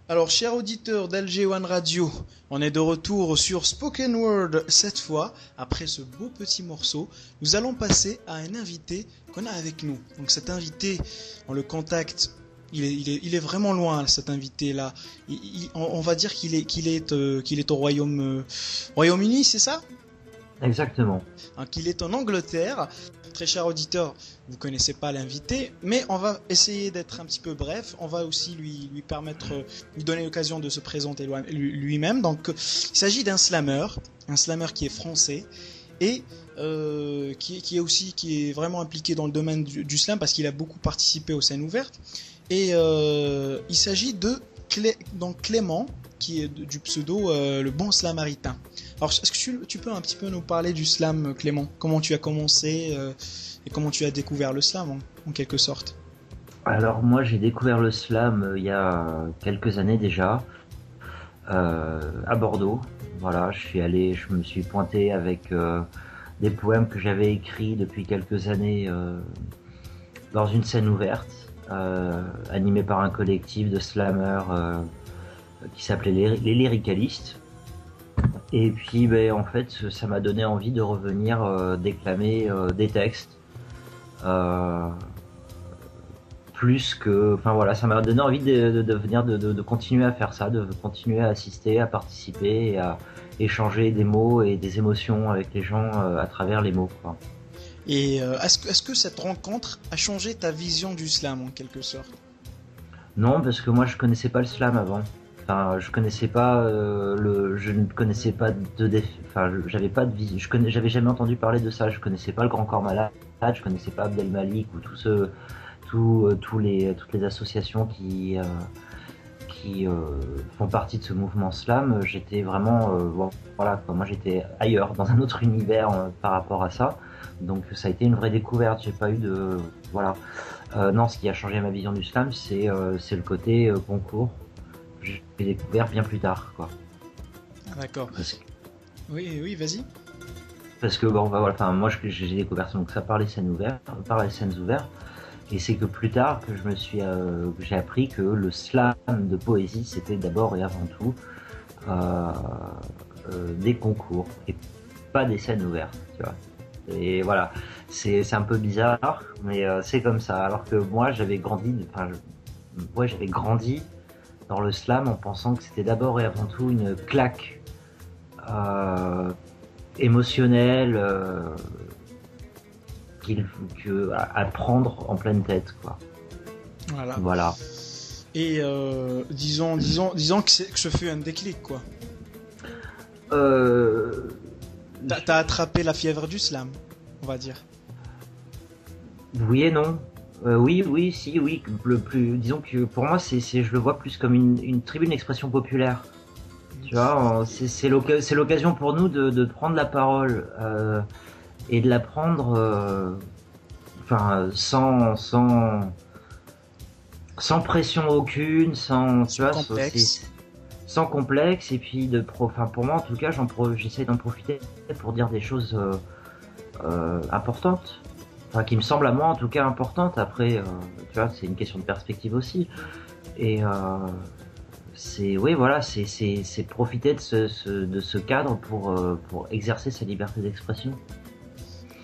Alors, chers auditeurs d'LG One Radio, on est de retour sur Spoken Word cette fois. Après ce beau petit morceau, nous allons passer à un invité qu'on a avec nous. Donc cet invité, on le contacte. Il est vraiment loin, cet invité-là. On va dire qu'il est au Royaume-Uni, c'est ça? Exactement. Donc, il est en Angleterre. Très cher auditeur, vous connaissez pas l'invité, mais on va essayer d'être un petit peu bref. On va aussi lui permettre, lui donner l'occasion de se présenter lui-même. Donc, il s'agit d'un slammer, qui est français et qui est vraiment impliqué dans le domaine du slam parce qu'il a beaucoup participé aux scènes ouvertes. Et il s'agit de donc Clément, qui est du pseudo le bon slamaritain. Alors, est-ce que tu peux un petit peu nous parler du slam, Clément? Comment tu as commencé et comment tu as découvert le slam, en quelque sorte? Alors moi j'ai découvert le slam il y a quelques années déjà à Bordeaux. Voilà, je me suis pointé avec des poèmes que j'avais écrits depuis quelques années dans une scène ouverte animée par un collectif de slammers qui s'appelait les Lyricalistes. Et puis ben, en fait ça m'a donné envie de revenir déclamer des textes. Euh, Plus que, enfin voilà, ça m'a donné envie de continuer à faire ça, de continuer à assister, à participer et à échanger des mots et des émotions avec les gens à travers les mots, quoi. Et est-ce que cette rencontre a changé ta vision du slam, en quelque sorte? Non, parce que moi je connaissais pas le slam avant. Enfin, je connaissais pas je ne connaissais pas enfin, j'avais pas de vie, j'avais jamais entendu parler de ça. Je connaissais pas le Grand Corps Malade, je connaissais pas Abdel Malik ou toutes les associations qui font partie de ce mouvement slam. J'étais vraiment, bon, voilà, quoi, moi j'étais ailleurs, dans un autre univers par rapport à ça. Donc ça a été une vraie découverte. J'ai pas eu de, voilà. Non, ce qui a changé ma vision du slam, c'est le côté concours. J'ai découvert bien plus tard, quoi. Ah, d'accord. Parce, Oui, oui, vas-y. parce que bon, bah, voilà, enfin, moi j'ai découvert donc ça par les scènes ouvertes. Et c'est que plus tard que que j'ai appris que le slam de poésie c'était d'abord et avant tout euh, des concours et pas des scènes ouvertes, tu vois. Et voilà, c'est un peu bizarre, mais c'est comme ça. Alors que moi j'avais grandi dans le slam en pensant que c'était d'abord et avant tout une claque euh, émotionnelle qu'il à prendre en pleine tête, quoi. Voilà. Voilà. Et disons que ce fut un déclic, quoi. Euh, T'as attrapé la fièvre du slam, on va dire. oui et non. Oui, oui, si, oui. Disons que pour moi, je le vois plus comme une tribune d'expression populaire. Tu vois, c'est l'occasion pour nous de prendre la parole et de la prendre, enfin, sans pression aucune, tu Sans vois, complexe. sans complexe. Et puis enfin, pour moi, en tout cas, j'essaie d'en profiter pour dire des choses importantes. Enfin, qui me semblent à moi en tout cas importantes. Après, tu vois, c'est une question de perspective aussi. Et oui, voilà, c'est profiter de ce cadre pour exercer sa liberté d'expression.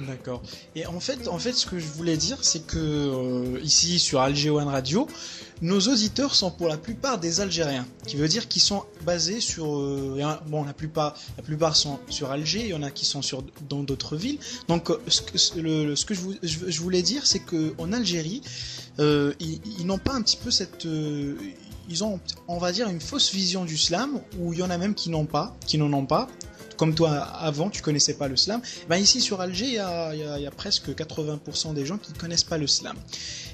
D'accord. Et en fait, ce que je voulais dire, c'est que ici sur Alger One Radio, nos auditeurs sont pour la plupart des Algériens, qui veut dire qu'ils sont basés sur, bon, la plupart sont sur Alger, il y en a qui sont dans d'autres villes. Donc, ce que je voulais dire, c'est que en Algérie, ils n'ont pas un petit peu ils ont, on va dire, une fausse vision du slam, où il y en a même qui n'en ont pas. Comme toi avant, tu connaissais pas le slam. Ben ici sur Alger, il y a presque 80% des gens qui ne connaissent pas le slam.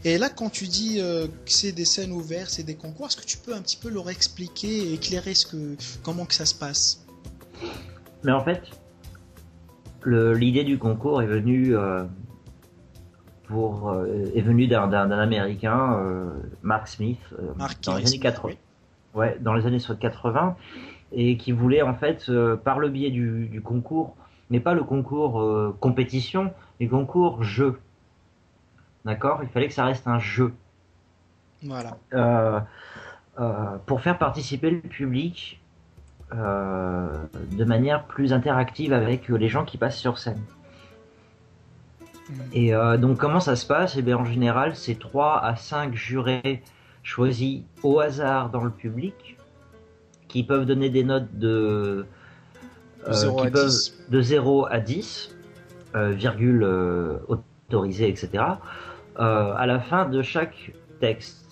Et là, quand tu dis que c'est des scènes ouvertes, c'est des concours, est-ce que tu peux un petit peu leur expliquer et éclairer comment que ça se passe? Mais en fait, l'idée du concours est venue d'un Américain, Mark Smith, dans les Marquis années Smith, 80, oui. ouais, dans les années 80, et qui voulait en fait, par le biais du concours, mais pas le concours compétition, mais le concours jeu, d'accord. Il fallait que ça reste un jeu. Voilà. Euh, pour faire participer le public de manière plus interactive avec les gens qui passent sur scène. Et donc comment ça se passe? Eh bien, en général, c'est 3 à 5 jurés choisis au hasard dans le public qui peuvent donner des notes de 0 à 10. de 0 à 10, virgule autorisée, etc. À la fin de chaque texte.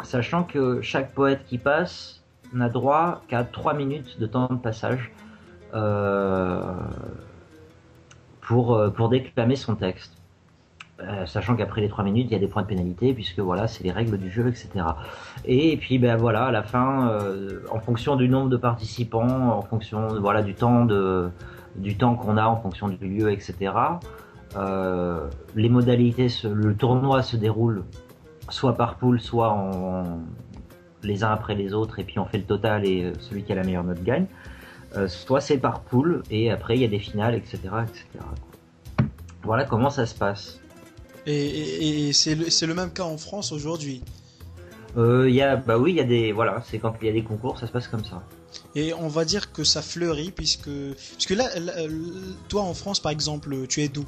Sachant que chaque poète qui passe n'a droit qu'à 3 minutes de temps de passage pour déclamer son texte. Sachant qu'après les 3 minutes, il y a des points de pénalité, puisque voilà, c'est les règles du jeu, etc. Et puis ben voilà, à la fin, en fonction du nombre de participants, en fonction voilà, du temps qu'on a, en fonction du lieu, etc. Les modalités, le tournoi se déroule soit par poule, soit les uns après les autres, et puis on fait le total et celui qui a la meilleure note gagne. Soit c'est par poule, et après il y a des finales, etc. etc. Voilà comment ça se passe. Et c'est le même cas en France aujourd'hui. Il y a voilà, c'est quand il y a des concours, ça se passe comme ça. Et on va dire que ça fleurit puisque là, toi en France par exemple, tu es d'où?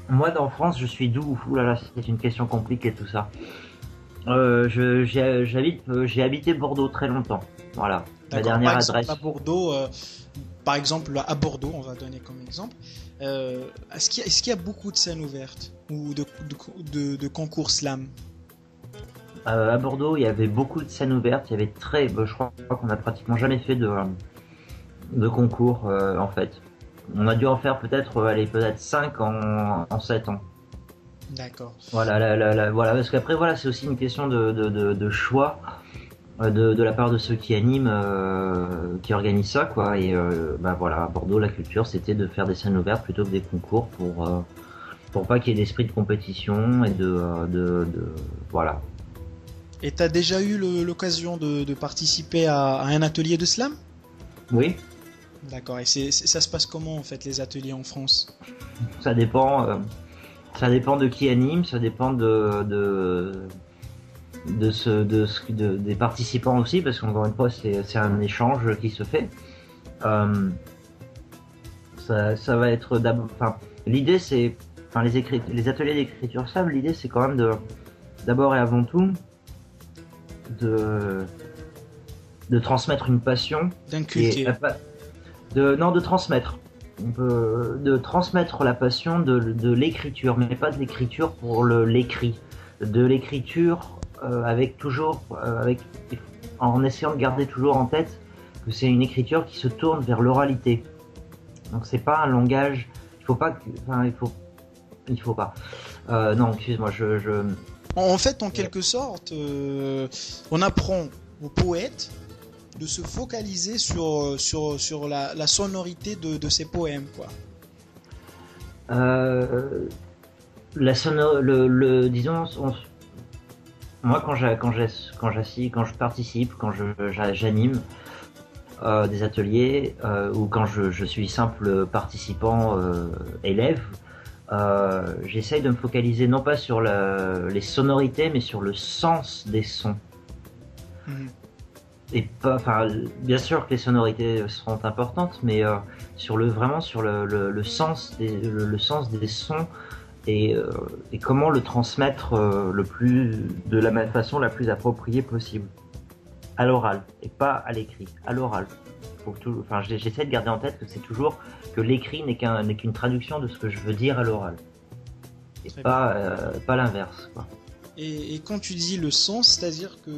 Moi, en France, je suis d'où? Ouh là là, c'est une question compliquée tout ça. J'ai habité Bordeaux très longtemps. Voilà, ma dernière par exemple, adresse. à Bordeaux, on va donner comme exemple. Est-ce qu'il y a beaucoup de scènes ouvertes ou de concours slam? À Bordeaux, il y avait beaucoup de scènes ouvertes. Il y avait je crois qu'on a pratiquement jamais fait de concours en fait. On a dû en faire peut-être 5 en 7 ans. D'accord. Voilà, voilà, parce qu'après voilà, c'est aussi une question de choix de la part de ceux qui animent, qui organisent ça, quoi. Et voilà, à Bordeaux, la culture, c'était de faire des scènes ouvertes plutôt que des concours pour pas qu'il y ait d'esprit de compétition et voilà. Et t'as déjà eu l'occasion de participer à un atelier de slam? Oui, D'accord. Et ça se passe comment en fait les ateliers en France? ça dépend. Ça dépend de qui anime, ça dépend des participants aussi, parce qu'encore une fois, c'est un échange qui se fait. Ça va être d'abord. Enfin, l'idée c'est, les ateliers d'écriture slam, l'idée c'est quand même d'abord et avant tout de transmettre une passion. D'inculquer. De transmettre. De transmettre la passion de l'écriture, mais pas de l'écriture pour l'écrit. De l'écriture en essayant de garder toujours en tête que c'est une écriture qui se tourne vers l'oralité. Donc c'est pas un langage. Il faut pas. Non, excuse-moi, En fait, en quelque sorte, on apprend aux poètes de se focaliser sur la sonorité de ces poèmes, quoi. Disons, moi quand je participe, quand j'anime des ateliers ou quand je suis simple participant élève, j'essaye de me focaliser non pas sur les sonorités mais sur le sens des sons. Mhm. Et pas, bien sûr que les sonorités seront importantes, mais vraiment sur le sens des sons et comment le transmettre de la façon la plus appropriée possible, à l'oral et pas à l'écrit, à l'oral. J'essaie de garder en tête que c'est toujours que l'écrit n'est qu'une traduction de ce que je veux dire à l'oral et pas l'inverse, quoi. Et quand tu dis le sens, c'est-à-dire que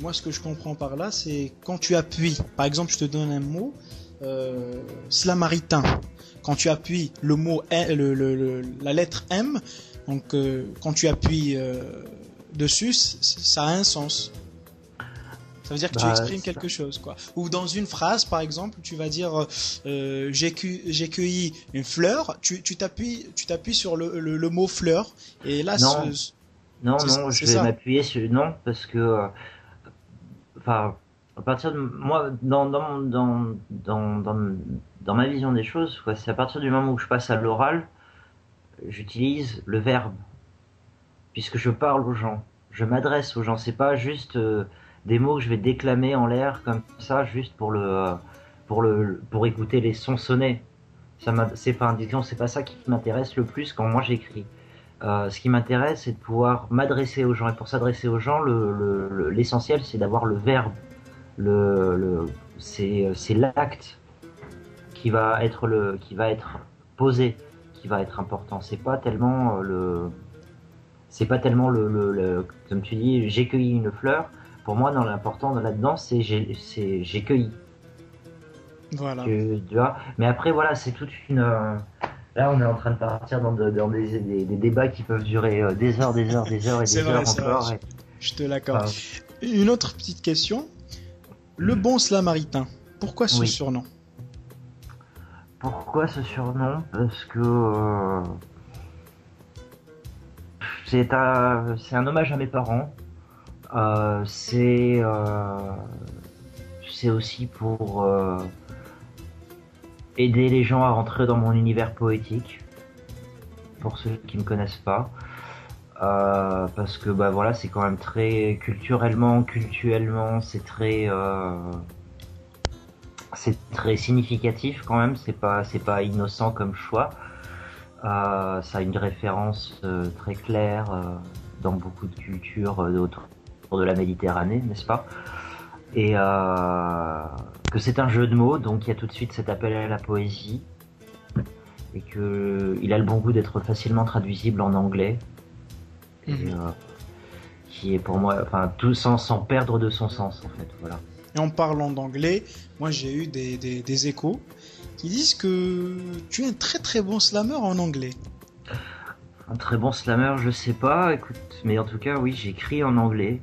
moi ce que je comprends par là, c'est quand tu appuies. Par exemple, je te donne un mot, slamaritain. Quand tu appuies le mot, la lettre M, donc quand tu appuies dessus, ça a un sens. Ça veut dire que tu exprimes quelque chose, quoi. Ou dans une phrase, par exemple, tu vas dire j'ai cueilli une fleur. Tu t'appuies sur le mot fleur. Et là, non, je vais m'appuyer sur non parce que à partir de moi dans ma vision des choses, quoi, c'est à partir du moment où je passe à l'oral, j'utilise le verbe puisque je parle aux gens. Je m'adresse aux gens. C'est pas juste des mots que je vais déclamer en l'air comme ça, juste pour écouter les sons sonner. C'est pas ça qui m'intéresse le plus quand moi j'écris. Ce qui m'intéresse, c'est de pouvoir m'adresser aux gens. Et pour s'adresser aux gens, l'essentiel, c'est d'avoir le verbe. C'est l'acte qui va être posé, qui va être important. C'est pas tellement comme tu dis, j'ai cueilli une fleur. Pour moi, dans l'important là-dedans, c'est j'ai cueilli. Voilà. Tu vois. Mais après, voilà, c'est toute une. Là, on est en train de partir dans des débats qui peuvent durer des heures et des heures encore. Je te l'accorde. Une autre petite question. Le bon Slamaritain, pourquoi ce surnom? Pourquoi ce surnom? Parce que c'est un hommage à mes parents. C'est aussi pour aider les gens à rentrer dans mon univers poétique, pour ceux qui ne me connaissent pas, parce que voilà, c'est quand même très culturellement, c'est très significatif quand même. C'est pas innocent comme choix. Ça a une référence très claire dans beaucoup de cultures autour de la Méditerranée, n'est-ce pas? Et que c'est un jeu de mots, donc il y a tout de suite cet appel à la poésie, et que il a le bon goût d'être facilement traduisible en anglais, et, qui est pour moi, tout sans perdre de son sens en fait, voilà. Et en parlant d'anglais, moi j'ai eu des échos qui disent que tu es un très très bon slammer en anglais. Un très bon slammer, je sais pas, écoute, mais en tout cas oui, j'écris en anglais.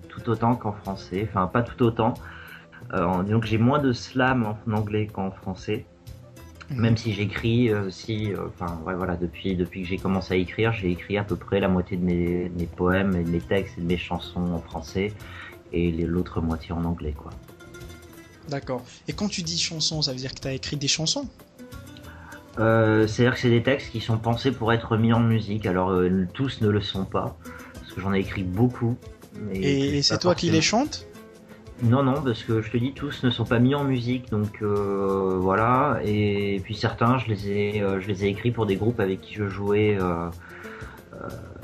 Tout autant qu'en français, enfin pas tout autant. Donc j'ai moins de slam en anglais qu'en français, même si j'écris depuis que j'ai commencé à écrire, j'ai écrit à peu près la moitié de mes poèmes et de mes textes et de mes chansons en français et l'autre moitié en anglais, quoi. D'accord. Et quand tu dis chansons, ça veut dire que tu as écrit des chansons? C'est-à-dire que c'est des textes qui sont pensés pour être mis en musique. Alors tous ne le sont pas, parce que j'en ai écrit beaucoup. Et c'est toi qui les chantes? Non, parce que je te dis, tous ne sont pas mis en musique, donc voilà. Et puis certains, je les ai écrits pour des groupes avec qui je jouais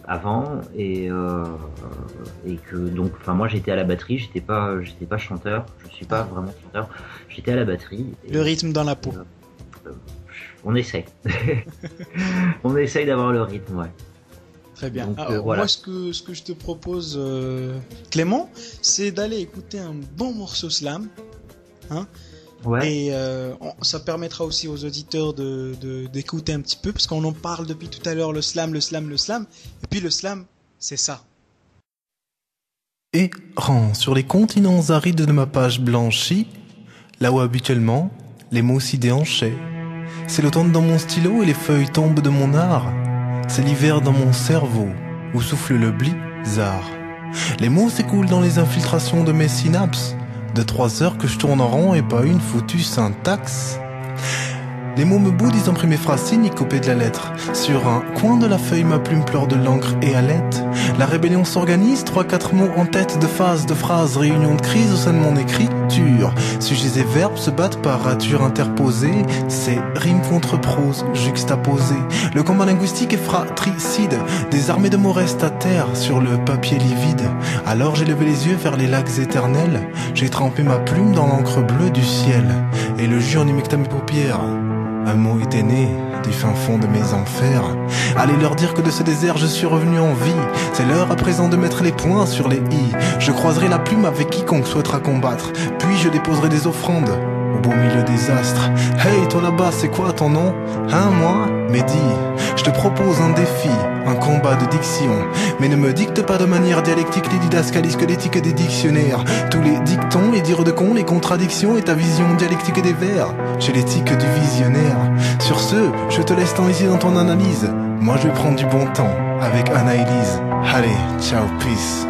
avant, et que donc, moi j'étais à la batterie, j'étais pas chanteur, je suis pas vraiment chanteur, j'étais à la batterie. Le rythme dans la peau. On essaie, on essaye d'avoir le rythme, ouais. Très bien. Donc, alors, voilà. Moi, ce que je te propose, Clément, c'est d'aller écouter un bon morceau slam, hein. Ouais. Et ça permettra aussi aux auditeurs d'écouter un petit peu, parce qu'on en parle depuis tout à l'heure, le slam. Et puis le slam, c'est ça. Errant sur les continents arides de ma page blanchie, là où habituellement les mots s'y déhanchaient. C'est l'automne dans mon stylo et les feuilles tombent de mon art. C'est l'hiver dans mon cerveau où souffle le blizzard. Les mots s'écoulent dans les infiltrations de mes synapses. De 3 heures que je tourne en rond et pas une foutue syntaxe. Les mots me boudent, ils impriment mes phrases synicopées de la lettre. Sur un coin de la feuille, ma plume pleure de l'encre et haleine. La rébellion s'organise, 3-4 mots en tête de phase, de phrase, réunion de crise au sein de mon écriture. Sujets et verbes se battent par rature interposée. C'est rime contre prose juxtaposée. Le combat linguistique est fratricide. Des armées de mots restent à terre sur le papier livide. Alors j'ai levé les yeux vers les lacs éternels. J'ai trempé ma plume dans l'encre bleue du ciel. Et le jus en humecta mes paupières. Un mot était né du fin fond de mes enfers. Allez leur dire que de ce désert je suis revenu en vie. C'est l'heure à présent de mettre les points sur les i. Je croiserai la plume avec quiconque souhaitera combattre. Puis je déposerai des offrandes au beau milieu des astres. Hey toi là-bas, c'est quoi ton nom? Hein, moi? Mehdi. Je te propose un défi, un combat de diction. Mais ne me dicte pas de manière dialectique les didascalies squelettiques des dictionnaires. Tous les dictons, les dires de con, les contradictions et ta vision dialectique des vers. J'ai l'éthique du visionnaire. Sur ce, je te laisse t'enliser dans ton analyse. Moi je vais prendre du bon temps avec Anaïlise. Allez, ciao, peace.